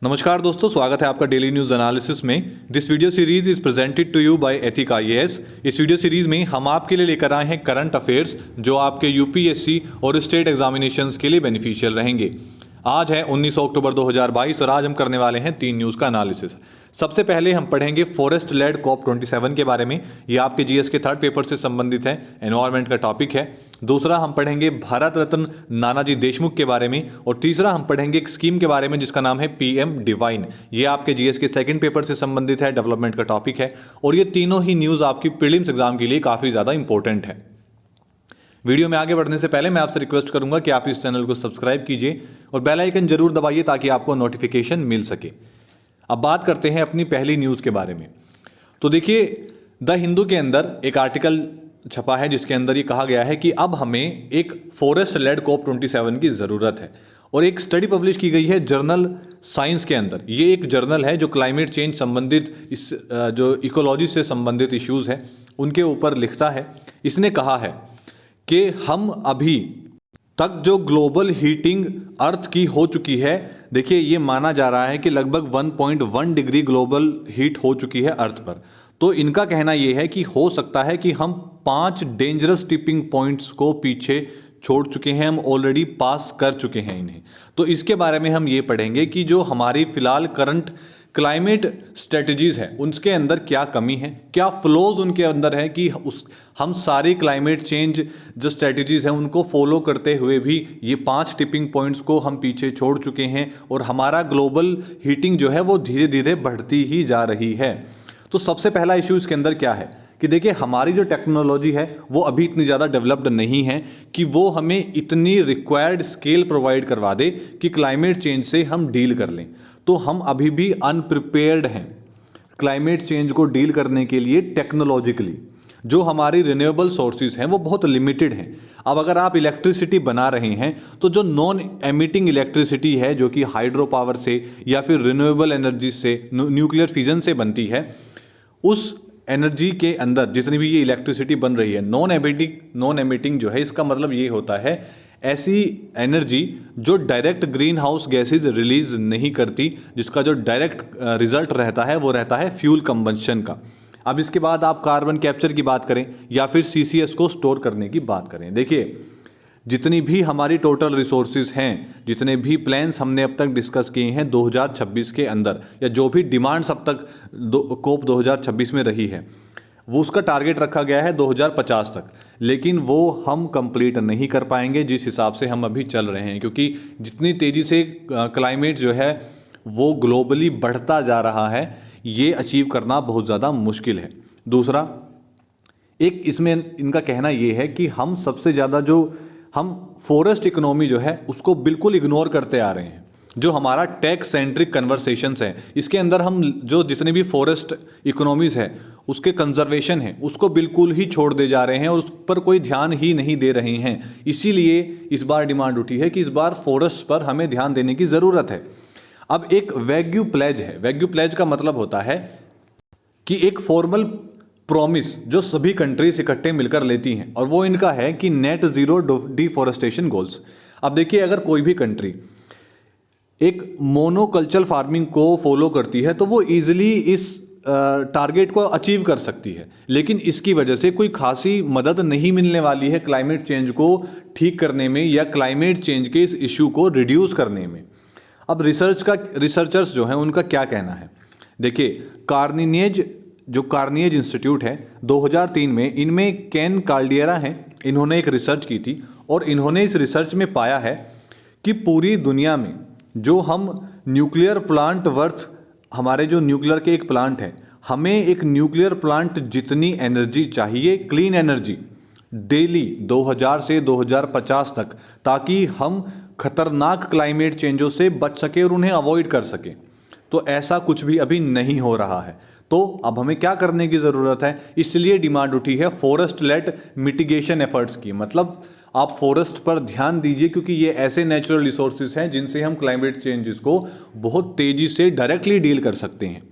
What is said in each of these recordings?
नमस्कार दोस्तों, स्वागत है आपका डेली न्यूज एनालिसिस में। This video series is presented to you by ethic IAS. इस वीडियो सीरीज में हम आपके लिए लेकर आए हैं करंट अफेयर्स जो आपके यूपीएससी और स्टेट एग्जामिनेशंस के लिए बेनिफिशियल रहेंगे। आज है 19 अक्टूबर 2022 और आज हम करने वाले हैं 3 न्यूज़ का एनालिसिस। सबसे पहले हम पढ़ेंगे फॉरेस्ट लेड कॉप 27 के बारे में। ये आपके जीएस के थर्ड पेपर से संबंधित है, एनवायरमेंट का टॉपिक है। दूसरा हम पढ़ेंगे भारत रत्न नानाजी देशमुख के बारे में। और तीसरा हम पढ़ेंगे एक स्कीम के बारे में जिसका नाम है पीएम डिवाइन। ये आपके जीएस के सेकंड पेपर से संबंधित है, डेवलपमेंट का टॉपिक है। और ये तीनों ही न्यूज़ आपकी प्रीलिम्स एग्जाम के लिए काफ़ी ज़्यादा इंपॉर्टेंट है। वीडियो में आगे बढ़ने से पहले मैं आपसे रिक्वेस्ट करूंगा कि आप इस चैनल को सब्सक्राइब कीजिए और बेल आइकन जरूर दबाइए ताकि आपको नोटिफिकेशन मिल सके। अब बात करते हैं अपनी पहली न्यूज़ के बारे में। तो देखिए, द हिंदू के अंदर एक आर्टिकल छपा है जिसके अंदर ये कहा गया है कि अब हमें एक फॉरेस्ट लेड कॉप 27 की ज़रूरत है। और एक स्टडी पब्लिश की गई है जर्नल साइंस के अंदर। ये एक जर्नल है जो क्लाइमेट चेंज संबंधित इस जो इकोलॉजी से संबंधित इश्यूज़ हैं उनके ऊपर लिखता है। इसने कहा है कि हम अभी तक जो ग्लोबल हीटिंग अर्थ की हो चुकी है, देखिए ये माना जा रहा है कि लगभग 1.1 डिग्री ग्लोबल हीट हो चुकी है अर्थ पर। तो इनका कहना यह है कि हो सकता है कि हम 5 डेंजरस टिपिंग पॉइंट्स को पीछे छोड़ चुके हैं, हम ऑलरेडी पास कर चुके हैं इन्हें। तो इसके बारे में हम ये पढ़ेंगे कि जो हमारी फिलहाल करंट क्लाइमेट स्ट्रेटजीज है उनके अंदर क्या कमी है, क्या फ्लॉज उनके अंदर है कि हम सारी क्लाइमेट चेंज जो स्ट्रेटजीज हैं उनको फॉलो करते हुए भी ये 5 टिपिंग पॉइंट्स को हम पीछे छोड़ चुके हैं और हमारा ग्लोबल हीटिंग जो है वो धीरे धीरे बढ़ती ही जा रही है। तो सबसे पहला इशू इसके अंदर क्या है कि देखिए, हमारी जो टेक्नोलॉजी है वो अभी इतनी ज़्यादा डेवलप्ड नहीं है कि वो हमें इतनी रिक्वायर्ड स्केल प्रोवाइड करवा दे कि क्लाइमेट चेंज से हम डील कर लें। तो हम अभी भी अनप्रिपेयर्ड हैं क्लाइमेट चेंज को डील करने के लिए टेक्नोलॉजिकली। जो हमारी रिन्यूएबल सोर्सेज हैं वो बहुत लिमिटेड हैं। अब अगर आप इलेक्ट्रिसिटी बना रहे हैं तो जो नॉन एमिटिंग इलेक्ट्रिसिटी है जो कि हाइड्रो पावर से या फिर रिन्यूएबल एनर्जी से, न्यूक्लियर फिजन से बनती है, उस एनर्जी के अंदर जितनी भी ये इलेक्ट्रिसिटी बन रही है नॉन एमिटिंग जो है, इसका मतलब ये होता है ऐसी एनर्जी जो direct green house gases release नहीं करती, जिसका जो डायरेक्ट रिजल्ट रहता है वो रहता है फ्यूल कंबंशन का। अब इसके बाद आप कार्बन कैप्चर की बात करें या फिर सीसीएस को स्टोर करने की बात करें, देखिए जितनी भी हमारी टोटल रिसोर्सेज हैं, जितने भी प्लान्स हमने अब तक डिस्कस किए हैं 2026 के अंदर, या जो भी डिमांड्स अब तक कोप 2026 में रही है, वो उसका टारगेट रखा गया है 2050 तक। लेकिन वो हम कंप्लीट नहीं कर पाएंगे जिस हिसाब से हम अभी चल रहे हैं, क्योंकि जितनी तेज़ी से क्लाइमेट जो है वो ग्लोबली बढ़ता जा रहा है, ये अचीव करना बहुत ज़्यादा मुश्किल है। दूसरा, एक इसमें इनका कहना ये है कि हम सबसे ज़्यादा जो हम फॉरेस्ट इकोनॉमी जो है उसको बिल्कुल इग्नोर करते आ रहे हैं। जो हमारा टेक सेंट्रिक कन्वर्सेशंस है, इसके अंदर हम जो जितने भी फॉरेस्ट इकोनॉमीज़ है उसके कंजर्वेशन है उसको बिल्कुल ही छोड़ दे जा रहे हैं और उस पर कोई ध्यान ही नहीं दे रहे हैं। इसीलिए इस बार डिमांड उठी है कि इस बार फॉरेस्ट पर हमें ध्यान देने की ज़रूरत है। अब एक वैग्यू प्लेज है। वैग्यू प्लेज का मतलब होता है कि एक फॉर्मल प्रॉमिस जो सभी कंट्रीज इकट्ठे मिलकर लेती हैं, और वो इनका है कि नेट ज़ीरो डिफॉरेस्टेशन गोल्स। अब देखिए, अगर कोई भी कंट्री एक मोनोकल्चरल फार्मिंग को फॉलो करती है तो वो ईजिली इस टारगेट को अचीव कर सकती है, लेकिन इसकी वजह से कोई खासी मदद नहीं मिलने वाली है क्लाइमेट चेंज को ठीक करने में या क्लाइमेट चेंज के इस इशू को रिड्यूस करने में। अब रिसर्चर्स जो हैं उनका क्या कहना है, देखिए कार्निएज इंस्टीट्यूट है 2003 में, इनमें केन कार्डियरा हैं, इन्होंने एक रिसर्च की थी और इन्होंने इस रिसर्च में पाया है कि पूरी दुनिया में जो हम न्यूक्लियर प्लांट हमारे जो न्यूक्लियर के एक प्लांट है, हमें एक न्यूक्लियर प्लांट जितनी एनर्जी चाहिए, क्लीन एनर्जी, डेली 2000 से 2050 तक, ताकि हम खतरनाक क्लाइमेट चेंजों से बच सके और उन्हें अवॉइड कर सके। तो ऐसा कुछ भी अभी नहीं हो रहा है। तो अब हमें क्या करने की ज़रूरत है, इसलिए डिमांड उठी है फॉरेस्ट लेड मिटिगेशन एफर्ट्स की। मतलब आप फॉरेस्ट पर ध्यान दीजिए, क्योंकि ये ऐसे नेचुरल रिसोर्सेज हैं जिनसे हम क्लाइमेट चेंजेस को बहुत तेज़ी से डायरेक्टली डील कर सकते हैं।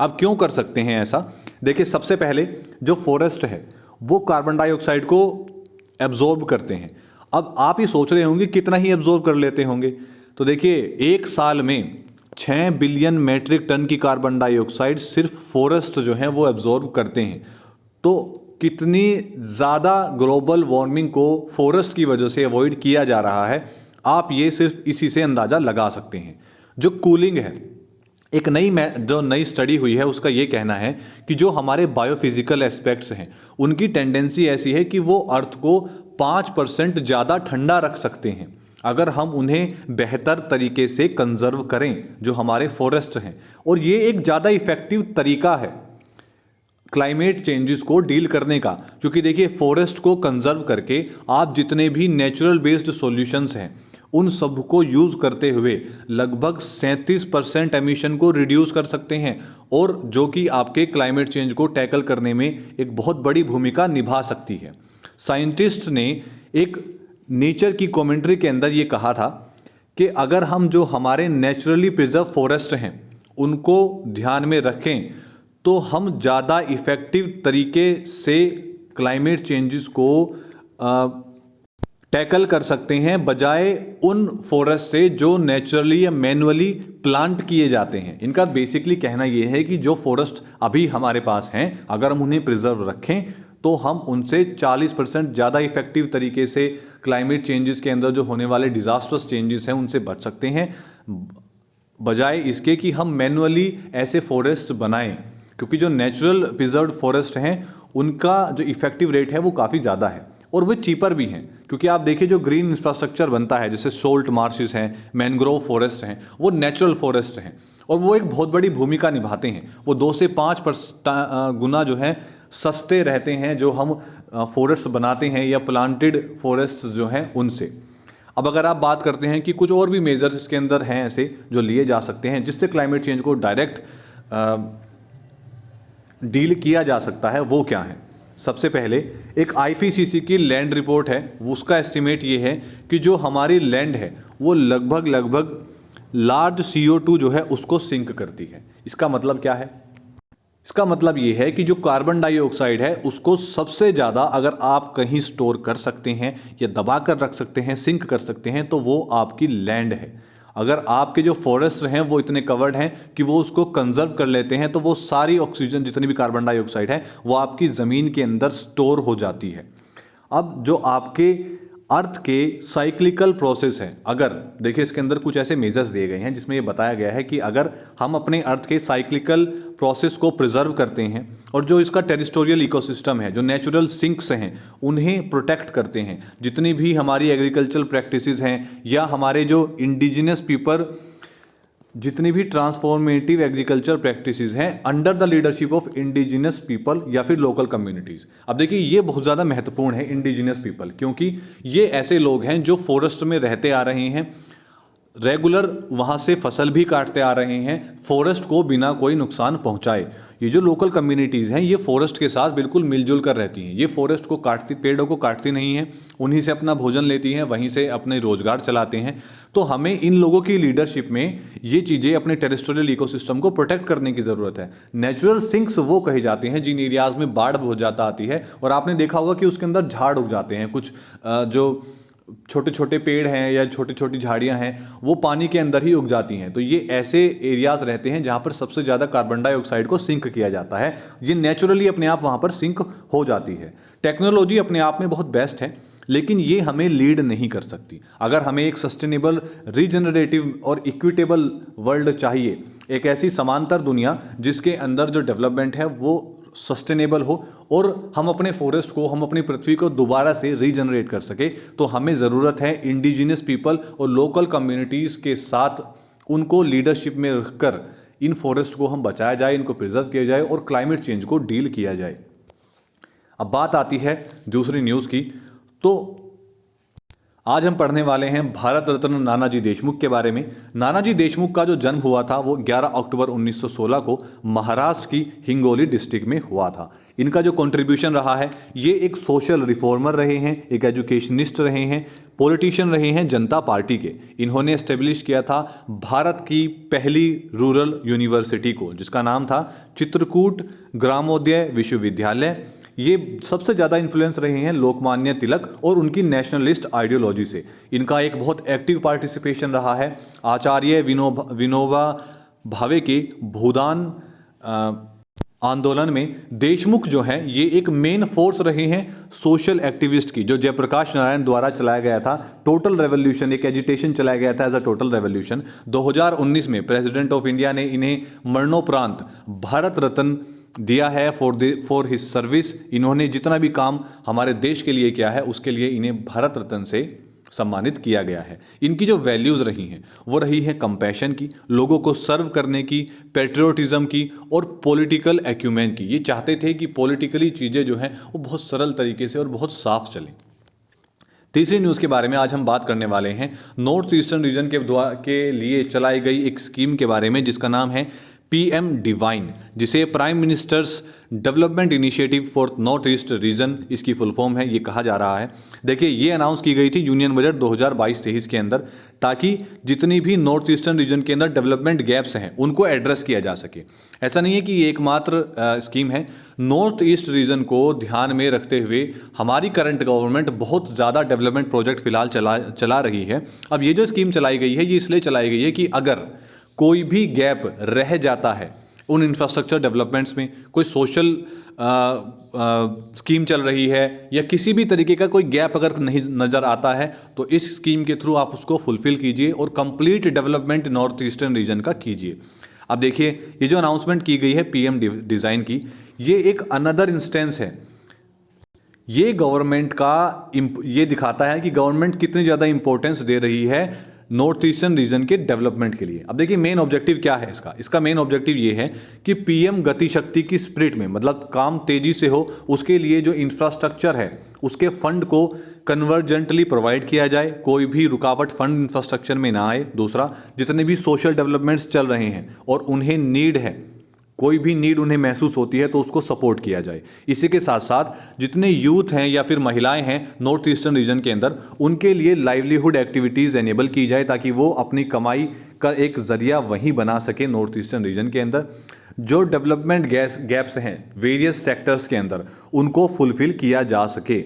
अब क्यों कर सकते हैं ऐसा, देखिए सबसे पहले जो फॉरेस्ट है वो कार्बन डाइऑक्साइड को एब्जॉर्ब करते हैं। अब आप ये सोच रहे होंगे कितना ही एब्जॉर्ब कर लेते होंगे, तो देखिए एक साल में 6 बिलियन मेट्रिक टन की कार्बन डाइऑक्साइड सिर्फ फॉरेस्ट जो है वो एब्जॉर्ब करते हैं। तो कितनी ज़्यादा ग्लोबल वार्मिंग को फॉरेस्ट की वजह से अवॉइड किया जा रहा है, आप ये सिर्फ इसी से अंदाज़ा लगा सकते हैं। जो कूलिंग है, एक नई स्टडी हुई है उसका ये कहना है कि जो हमारे बायोफिजिकल एस्पेक्ट्स हैं उनकी टेंडेंसी ऐसी है कि वो अर्थ को 5% ज़्यादा ठंडा रख सकते हैं अगर हम उन्हें बेहतर तरीके से कंजर्व करें, जो हमारे फॉरेस्ट हैं। और ये एक ज़्यादा इफेक्टिव तरीका है क्लाइमेट चेंजेस को डील करने का, क्योंकि देखिए फॉरेस्ट को कंजर्व करके आप जितने भी नेचुरल बेस्ड सॉल्यूशंस हैं उन सब को यूज़ करते हुए लगभग 37% एमिशन को रिड्यूस कर सकते हैं, और जो कि आपके क्लाइमेट चेंज को टैकल करने में एक बहुत बड़ी भूमिका निभा सकती है। साइंटिस्ट ने एक नेचर की कमेंट्री के अंदर ये कहा था कि अगर हम जो हमारे नेचुरली प्रिजर्व फॉरेस्ट हैं उनको ध्यान में रखें तो हम ज़्यादा इफ़ेक्टिव तरीके से क्लाइमेट चेंजेस को टैकल कर सकते हैं, बजाय उन फॉरेस्ट से जो नेचुरली या मैनुअली प्लांट किए जाते हैं। इनका बेसिकली कहना यह है कि जो फॉरेस्ट अभी हमारे पास हैं अगर हम उन्हें प्रिजर्व रखें तो हम उनसे 40% ज़्यादा इफेक्टिव तरीके से क्लाइमेट चेंजेस के अंदर जो होने वाले डिजास्टर्स चेंजेस हैं उनसे बच सकते हैं, बजाय इसके कि हम मैनुअली ऐसे फॉरेस्ट बनाएं। क्योंकि जो नेचुरल प्रिजर्व्ड फॉरेस्ट हैं उनका जो इफेक्टिव रेट है वो काफ़ी ज़्यादा है और वो चीपर भी हैं। क्योंकि आप देखिए जो ग्रीन इंफ्रास्ट्रक्चर बनता है जैसे सोल्ट मार्शेस हैं, मैनग्रोव फॉरेस्ट हैं, वो नेचुरल फॉरेस्ट हैं और वो एक बहुत बड़ी भूमिका निभाते हैं। वो 2 से 5 गुना जो है सस्ते रहते हैं जो हम फॉरेस्ट बनाते हैं या प्लांटेड फॉरेस्ट जो हैं उनसे। अब अगर आप बात करते हैं कि कुछ और भी मेजर्स इसके अंदर हैं ऐसे जो लिए जा सकते हैं जिससे क्लाइमेट चेंज को डायरेक्ट डील किया जा सकता है, वो क्या है? सबसे पहले एक आईपीसीसी की लैंड रिपोर्ट है, उसका एस्टिमेट ये है कि जो हमारी लैंड है वो लगभग लार्ज CO2 जो है उसको सिंक करती है। इसका मतलब क्या है? इसका मतलब ये है कि जो कार्बन डाइऑक्साइड है उसको सबसे ज़्यादा अगर आप कहीं स्टोर कर सकते हैं या दबा कर रख सकते हैं, सिंक कर सकते हैं, तो वो आपकी लैंड है। अगर आपके जो फॉरेस्ट हैं वो इतने कवर्ड हैं कि वो उसको कंजर्व कर लेते हैं तो वो सारी ऑक्सीजन जितनी भी कार्बन डाइऑक्साइड है वो आपकी ज़मीन के अंदर स्टोर हो जाती है। अब जो आपके अर्थ के साइक्लिकल प्रोसेस है, अगर देखिए इसके अंदर कुछ ऐसे मेजर्स दिए गए हैं जिसमें ये बताया गया है कि अगर हम अपने अर्थ के साइक्लिकल प्रोसेस को प्रिजर्व करते हैं और जो इसका टेरिटोरियल इकोसिस्टम है, जो नेचुरल सिंक्स हैं, उन्हें प्रोटेक्ट करते हैं, जितनी भी हमारी एग्रीकल्चरल प्रैक्टिसेस हैं या हमारे जो इंडिजिनस पीपल जितनी भी ट्रांसफॉर्मेटिव एग्रीकल्चर प्रैक्टिसेस हैं under the leadership of indigenous people या फिर लोकल कम्युनिटीज़। अब देखिए ये बहुत ज़्यादा महत्वपूर्ण है इंडिजिनस पीपल, क्योंकि ये ऐसे लोग हैं जो फॉरेस्ट में रहते आ रहे हैं, रेगुलर वहाँ से फसल भी काटते आ रहे हैं फॉरेस्ट को बिना कोई नुकसान पहुँचाए। ये जो लोकल कम्युनिटीज़ हैं ये फॉरेस्ट के साथ बिल्कुल मिलजुल कर रहती हैं। ये फॉरेस्ट को काटती, पेड़ों को काटती नहीं हैं, उन्हीं से अपना भोजन लेती हैं, वहीं से अपने रोजगार चलाते हैं। तो हमें इन लोगों की लीडरशिप में ये चीज़ें अपने टेरिटोरियल इकोसिस्टम को प्रोटेक्ट करने की ज़रूरत है। नेचुरल सिंक्स वो कहे जाते हैं जिन एरियाज़ में बाढ़ बहुत ज़्यादा आती है और आपने देखा होगा कि उसके अंदर झाड़ उग जाते हैं, कुछ जो छोटे छोटे पेड़ हैं या छोटी छोटी झाड़ियां हैं वो पानी के अंदर ही उग जाती हैं। तो ये ऐसे एरियाज रहते हैं जहां पर सबसे ज़्यादा कार्बन डाइऑक्साइड को सिंक किया जाता है। ये नेचुरली अपने आप वहां पर सिंक हो जाती है। टेक्नोलॉजी अपने आप में बहुत बेस्ट है लेकिन ये हमें लीड नहीं कर सकती। अगर हमें एक सस्टेनेबल, रीजनरेटिव और इक्विटेबल वर्ल्ड चाहिए, एक ऐसी समांतर दुनिया जिसके अंदर जो डेवलपमेंट है वो सस्टेनेबल हो और हम अपने फॉरेस्ट को, हम अपनी पृथ्वी को दोबारा से रीजनरेट कर सके, तो हमें ज़रूरत है इंडिजिनस पीपल और लोकल कम्युनिटीज़ के साथ उनको लीडरशिप में रखकर इन फॉरेस्ट को हम बचाया जाए, इनको प्रिजर्व किया जाए और क्लाइमेट चेंज को डील किया जाए। अब बात आती है दूसरी न्यूज़ की। तो आज हम पढ़ने वाले हैं भारत रत्न नानाजी देशमुख के बारे में। नानाजी देशमुख का जो जन्म हुआ था वो 11 अक्टूबर 1916 को महाराष्ट्र की हिंगोली डिस्ट्रिक्ट में हुआ था। इनका जो कंट्रीब्यूशन रहा है, ये एक सोशल रिफॉर्मर रहे हैं, एक एजुकेशनिस्ट रहे हैं, पॉलिटिशियन रहे हैं जनता पार्टी के। इन्होंने एस्टेब्लिश किया था भारत की पहली रूरल यूनिवर्सिटी को, जिसका नाम था चित्रकूट ग्रामोदय विश्वविद्यालय। ये सबसे ज़्यादा इन्फ्लुएंस रहे हैं लोकमान्य तिलक और उनकी नेशनलिस्ट आइडियोलॉजी से। इनका एक बहुत एक्टिव पार्टिसिपेशन रहा है। आचार्य विनोबा भावे के भूदान आंदोलन में देशमुख जो हैं ये एक मेन फोर्स रहे हैं सोशल एक्टिविस्ट की, जो जयप्रकाश नारायण द्वारा चलाया गया था टोटल रेवोल्यूशन, एक एजिटेशन चलाया गया था एज अ टोटल रेवोल्यूशन। 2019 में प्रेसिडेंट ऑफ इंडिया ने इन्हें मरणोपरांत भारत रत्न दिया है फॉर हिज सर्विस। इन्होंने जितना भी काम हमारे देश के लिए किया है उसके लिए इन्हें भारत रत्न से सम्मानित किया गया है। इनकी जो वैल्यूज़ रही हैं वो रही है कंपैशन की, लोगों को सर्व करने की, पेट्रियोटिज्म की और पॉलिटिकल एक्यूमेन की। ये चाहते थे कि पॉलिटिकली चीज़ें जो हैं वो बहुत सरल तरीके से और बहुत साफ चलें। तीसरी न्यूज़ के बारे में आज हम बात करने वाले हैं नॉर्थ ईस्टर्न रीजन के लिए चलाई गई एक स्कीम के बारे में जिसका नाम है PM डिवाइन, जिसे prime ministers development initiative for north east region इसकी फुल फॉर्म है, ये कहा जा रहा है। देखिए ये अनाउंस की गई थी यूनियन बजट 2022-23 के अंदर, ताकि जितनी भी नॉर्थ ईस्टर्न रीजन के अंदर डेवलपमेंट गैप्स हैं उनको एड्रेस किया जा सके। ऐसा नहीं है कि ये एकमात्र स्कीम है, नॉर्थ ईस्ट रीजन को ध्यान में रखते हुए हमारी करंट गवर्नमेंट बहुत ज़्यादा डेवलपमेंट प्रोजेक्ट फिलहाल चला रही है। अब ये जो स्कीम चलाई गई है ये इसलिए चलाई गई है कि अगर कोई भी गैप रह जाता है उन इंफ्रास्ट्रक्चर डेवलपमेंट्स में, कोई सोशल स्कीम चल रही है या किसी भी तरीके का कोई गैप अगर नहीं नज़र आता है तो इस स्कीम के थ्रू आप उसको फुलफिल कीजिए और complete development north eastern region का कीजिए। अब देखिए ये जो अनाउंसमेंट की गई है PM डिज़ाइन की, ये एक अनदर इंस्टेंस है। ये गवर्नमेंट का ये दिखाता है कि गवर्नमेंट कितनी ज़्यादा इंपॉर्टेंस दे रही है नॉर्थ ईस्टर्न रीजन के डेवलपमेंट के लिए। अब देखिए मेन ऑब्जेक्टिव क्या है इसका मेन ऑब्जेक्टिव ये है कि PM गति शक्ति की स्पिरिट में, मतलब काम तेजी से हो उसके लिए जो इंफ्रास्ट्रक्चर है उसके फंड को कन्वर्जेंटली प्रोवाइड किया जाए, कोई भी रुकावट फंड इंफ्रास्ट्रक्चर में ना आए। दूसरा, जितने भी सोशल डेवलपमेंट्स चल रहे हैं और उन्हें नीड है, कोई भी नीड उन्हें महसूस होती है तो उसको सपोर्ट किया जाए। इसी के साथ साथ जितने यूथ हैं या फिर महिलाएं हैं नॉर्थ ईस्टर्न रीजन के अंदर, उनके लिए लाइवलीहुड एक्टिविटीज़ एनेबल की जाए ताकि वो अपनी कमाई का एक जरिया वहीं बना सके नॉर्थ ईस्टर्न रीजन के अंदर। जो डेवलपमेंट गैप्स हैं वेरियस सेक्टर्स के अंदर उनको फुलफिल किया जा सके।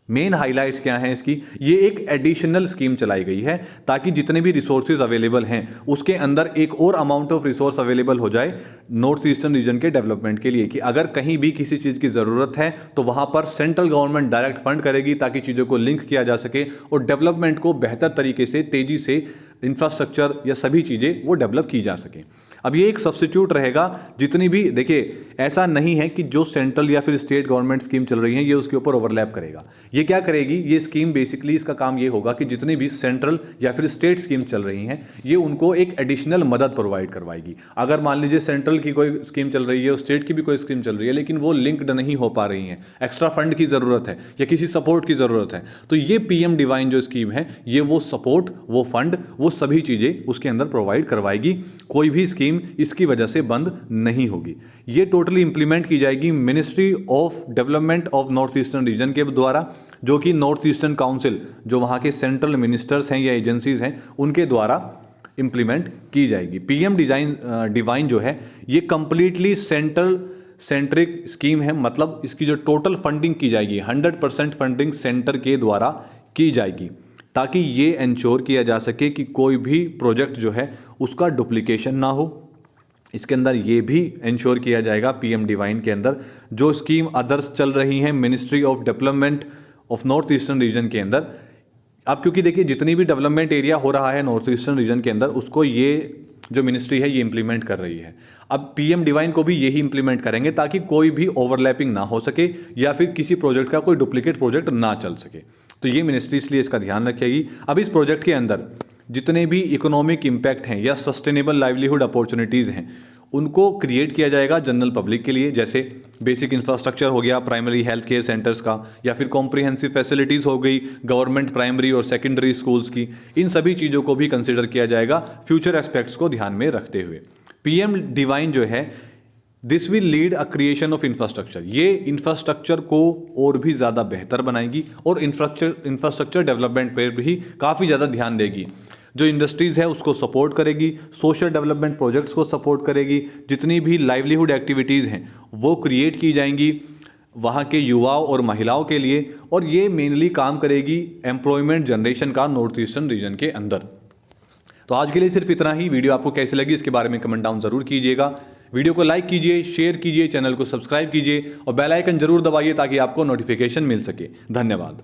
मेन हाइलाइट्स क्या हैं इसकी, ये एक एडिशनल स्कीम चलाई गई है ताकि जितने भी रिसोर्सेज अवेलेबल हैं उसके अंदर एक और अमाउंट ऑफ रिसोर्स अवेलेबल हो जाए नॉर्थ ईस्टर्न रीजन के डेवलपमेंट के लिए, कि अगर कहीं भी किसी चीज़ की ज़रूरत है तो वहाँ पर सेंट्रल गवर्नमेंट डायरेक्ट फंड करेगी ताकि चीज़ों को लिंक किया जा सके और डेवलपमेंट को बेहतर तरीके से तेज़ी से इंफ्रास्ट्रक्चर या सभी चीज़ें वो डेवलप की जा सकें। अब ये एक सब्स्टिट्यूट रहेगा जितनी भी, देखिए ऐसा नहीं है कि जो सेंट्रल या फिर स्टेट गवर्नमेंट स्कीम चल रही है ये उसके ऊपर ओवरलैप करेगा। ये क्या करेगी, ये स्कीम बेसिकली इसका काम ये होगा कि जितनी भी सेंट्रल या फिर स्टेट स्कीम चल रही हैं ये उनको एक एडिशनल मदद प्रोवाइड करवाएगी। अगर मान लीजिए सेंट्रल की कोई स्कीम चल रही है और स्टेट की भी कोई स्कीम चल रही है लेकिन वो लिंक्ड नहीं हो पा रही हैं, एक्स्ट्रा फंड की ज़रूरत है या किसी सपोर्ट की ज़रूरत है, तो ये PM डिवाइन जो स्कीम है ये वो सपोर्ट, वो फंड, वो सभी चीज़ें उसके अंदर प्रोवाइड करवाएगी। कोई भी स्कीम इसकी वजह से बंद नहीं होगी। ये टोटली इंप्लीमेंट की जाएगी ministry of development of north eastern region के द्वारा, जो कि नॉर्थ ईस्टर्न काउंसिल, जो वहाँ के सेंट्रल मिनिस्टर्स हैं या एजेंसीज हैं, उनके द्वारा इंप्लीमेंट की जाएगी। PM डिवाइन जो है ये कंप्लीटली सेंट्रिक स्कीम है, मतलब इसकी जो टोटल फंडिंग की जाएगी 100% फंडिंग सेंटर के द्वारा की जाएगी ताकि ये इंश्योर किया जा सके कि कोई भी प्रोजेक्ट जो है उसका डुप्लीकेशन ना हो। इसके अंदर ये भी इंश्योर किया जाएगा PM डिवाइन के अंदर जो स्कीम अदर्स चल रही हैं ministry of development of north eastern region के अंदर। अब क्योंकि देखिए जितनी भी डेवलपमेंट एरिया हो रहा है नॉर्थ ईस्टर्न रीजन के अंदर उसको ये जो मिनिस्ट्री है ये इंप्लीमेंट कर रही है। अब PM डिवाइन को भी यही इंप्लीमेंट करेंगे ताकि कोई भी ओवरलैपिंग ना हो सके या फिर किसी प्रोजेक्ट का कोई डुप्लीकेट प्रोजेक्ट ना चल सके, तो ये मिनिस्ट्री इसलिए इसका ध्यान रखेगी। अब इस प्रोजेक्ट के अंदर जितने भी इकोनॉमिक इम्पैक्ट हैं या सस्टेनेबल लाइवलीहुड अपॉर्चुनिटीज़ हैं उनको क्रिएट किया जाएगा जनरल पब्लिक के लिए, जैसे बेसिक इंफ्रास्ट्रक्चर हो गया प्राइमरी हेल्थ केयर सेंटर्स का, या फिर कॉम्प्रिहेंसिव फैसिलिटीज़ हो गई गवर्नमेंट प्राइमरी और सेकेंडरी स्कूल्स की। इन सभी चीज़ों को भी कंसिडर किया जाएगा फ्यूचर एस्पेक्ट्स को ध्यान में रखते हुए। PM डिवाइन जो है this will lead a creation of infrastructure, ये इंफ्रास्ट्रक्चर को और भी ज़्यादा बेहतर बनाएगी और इंफ्रास्ट्रक्चर डेवलपमेंट पर भी काफ़ी ज़्यादा ध्यान देगी। जो इंडस्ट्रीज़ है उसको सपोर्ट करेगी, सोशल डेवलपमेंट प्रोजेक्ट्स को सपोर्ट करेगी, जितनी भी लाइवलीहुड एक्टिविटीज़ हैं वो क्रिएट की जाएंगी वहाँ के युवाओं और महिलाओं के लिए, और ये मेनली काम करेगी एम्प्लॉयमेंट जनरेशन का नॉर्थ ईस्टर्न रीजन के अंदर। तो आज के लिए सिर्फ इतना ही। वीडियो आपको कैसी लगी इसके बारे में कमेंट डाउन जरूर कीजिएगा। वीडियो को लाइक कीजिए, शेयर कीजिए, चैनल को सब्सक्राइब कीजिए और बेल आइकन जरूर दबाइए ताकि आपको नोटिफिकेशन मिल सके। धन्यवाद।